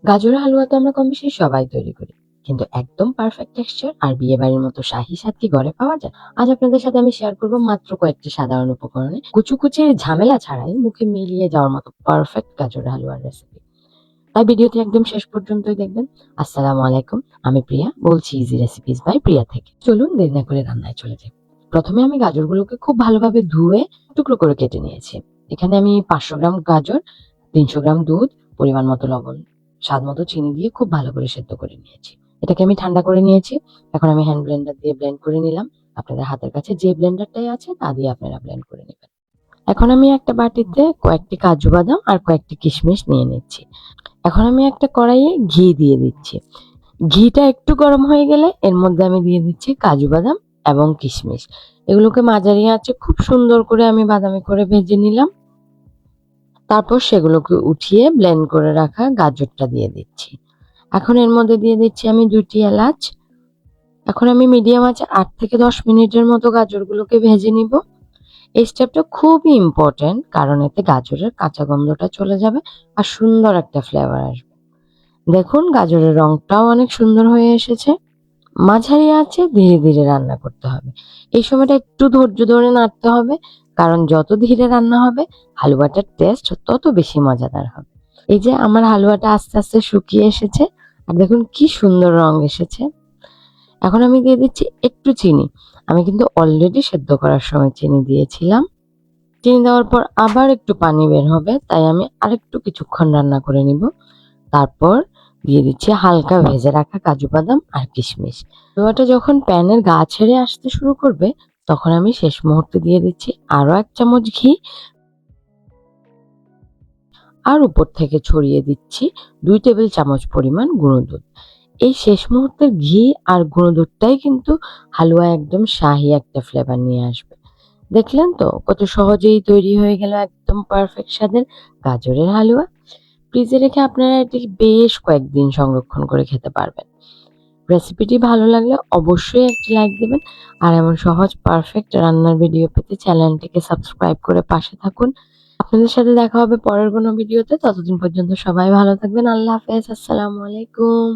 গাজরের হালুয়া তো আমরা কমবেশি সবাই তৈরি করি, কিন্তু একদম পারফেক্ট টেক্সচার আর বিয়ে বাড়ির মতো শাহী স্বাদ কি ঘরে পাওয়া যায়? আজ আপনাদের সাথে আমি শেয়ার করব মাত্র কয়েকটি সাধারণ উপকরণে কুচুকুচির ঝামেলা ছাড়াই মুখে মিলিয়ে যাওয়ার মতো পারফেক্ট গাজরের হালুয়ার রেসিপি। তাই ভিডিওটি একদম শেষ পর্যন্তই দেখবেন। আসসালামু আলাইকুম, আমি প্রিয়া বলছি ইজি রেসিপিস বাই প্রিয়া থেকে। চলুন দেরি না করে রান্নায় চলে যাই। প্রথমে আমি গাজরগুলোকে খুব ভালোভাবে ধুয়ে টুকরো করে কেটে নিয়েছি। এখানে আমি 500 গ্রাম গাজর, 300 গ্রাম দুধ, পরিমাণ মতো লবণ, স্বাদ মতো চিনি দিয়ে খুব ভালো করে সেদ্ধ করে নিয়েছি। এটাকে আমি ঠান্ডা করে নিয়েছি। এখন আমি হ্যান্ড ব্লেন্ডার দিয়ে ব্লেন্ড করে নিলাম। আপনাদের হাতের কাছে যে ব্লেন্ডারটাই আছে তা দিয়ে আপনারা ব্লেন্ড করে নেবেন। এখন আমি একটা বাটিতে কয়েকটি কাজু বাদাম আর কয়েকটি কিশমিশ নিয়ে নিচ্ছি। এখন আমি একটা কড়াইয়ে ঘি দিয়ে দিচ্ছি। ঘিটা একটু গরম হয়ে গেলে এর মধ্যে আমি দিয়ে দিচ্ছি কাজু বাদাম এবং কিশমিশ। এগুলোকে মাঝারি আঁচে খুব সুন্দর করে আমি বাদামি করে ভেজে নিলাম। তারপর সেগুলোকে উঠিয়ে ব্লেন্ড করে রাখা গাজরটা দিয়ে দিচ্ছি। এখন এর মধ্যে দিয়ে দিচ্ছি আমি 2টি এলাচ। এখন আমি মিডিয়াম আঁচে 8 থেকে 10 মিনিটের মতো গাজরগুলোকে ভেজে নিব। এই স্টেপটা খুবই ইম্পর্টেন্ট, কারণ এতে গাজরের কাঁচা গন্ধটা চলে যাবে আর সুন্দর একটা ফ্লেভার আসবে। দেখুন গাজরের রংটাও অনেক সুন্দর হয়ে এসেছে। মাঝারি আঁচে ধীরে ধীরে রান্না করতে হবে। এই সময়টা একটু ধৈর্য ধরে নাড়তে হবে, কারণ যত ধীরে রান্না হবে হালুয়াটার টেস্ট তত বেশি মজাদার হবে। এই যে আমার হালুয়াটা আস্তে আস্তে শুকিয়ে এসেছে আর দেখুন কি সুন্দর রং এসেছে। এখন আমি দিয়ে দিচ্ছি একটু চিনি। আমি কিন্তু অলরেডি সেদ্ধ করার সময় চিনি দিয়েছিলাম। চিনি দেওয়ার পর আবার একটু পানি বের হবে, তাই আমি আরেকটু কিছুক্ষণ রান্না করে নিব। তারপর দিয়ে দিচ্ছি হালকা ভেজে রাখা কাজু বাদাম আর কিশমিশ। হালুয়াটা যখন প্যানের গা ছেড়ে আসতে শুরু করবে, তখন আমি শেষ মুহূর্তে দিয়ে দিচ্ছি আরো 1 চামচ ঘি আর উপর থেকে ছড়িয়ে দিচ্ছি 2 টেবিল চামচ পরিমাণ গুঁড়ো দুধ। এই শেষ মুহূর্তের ঘি আর গুঁড়ো দুধটাই কিন্তু হালুয়া একদম শাহি একটা ফ্লেভার নিয়ে আসবে। দেখলেন তো কত সহজেই তৈরি হয়ে গেল একদম পারফেক্ট স্বাদের গাজরের হালুয়া। ফ্রিজে রেখে আপনারা এটিকে বেশ কয়েকদিন সংরক্ষণ করে খেতে পারবেন। রেসিপিটি ভালো লাগলে অবশ্যই একটি লাইক দিবেন আর এমন সহজ পারফেক্ট রান্নার ভিডিও পেতে চ্যানেলটিকে সাবস্ক্রাইব করে পাশে থাকুন। আপনাদের সাথে দেখা হবে পরের কোনো ভিডিওতে। ততদিন পর্যন্ত সবাই ভালো থাকবেন। আল্লাহ হাফেজ। আসসালামু আলাইকুম।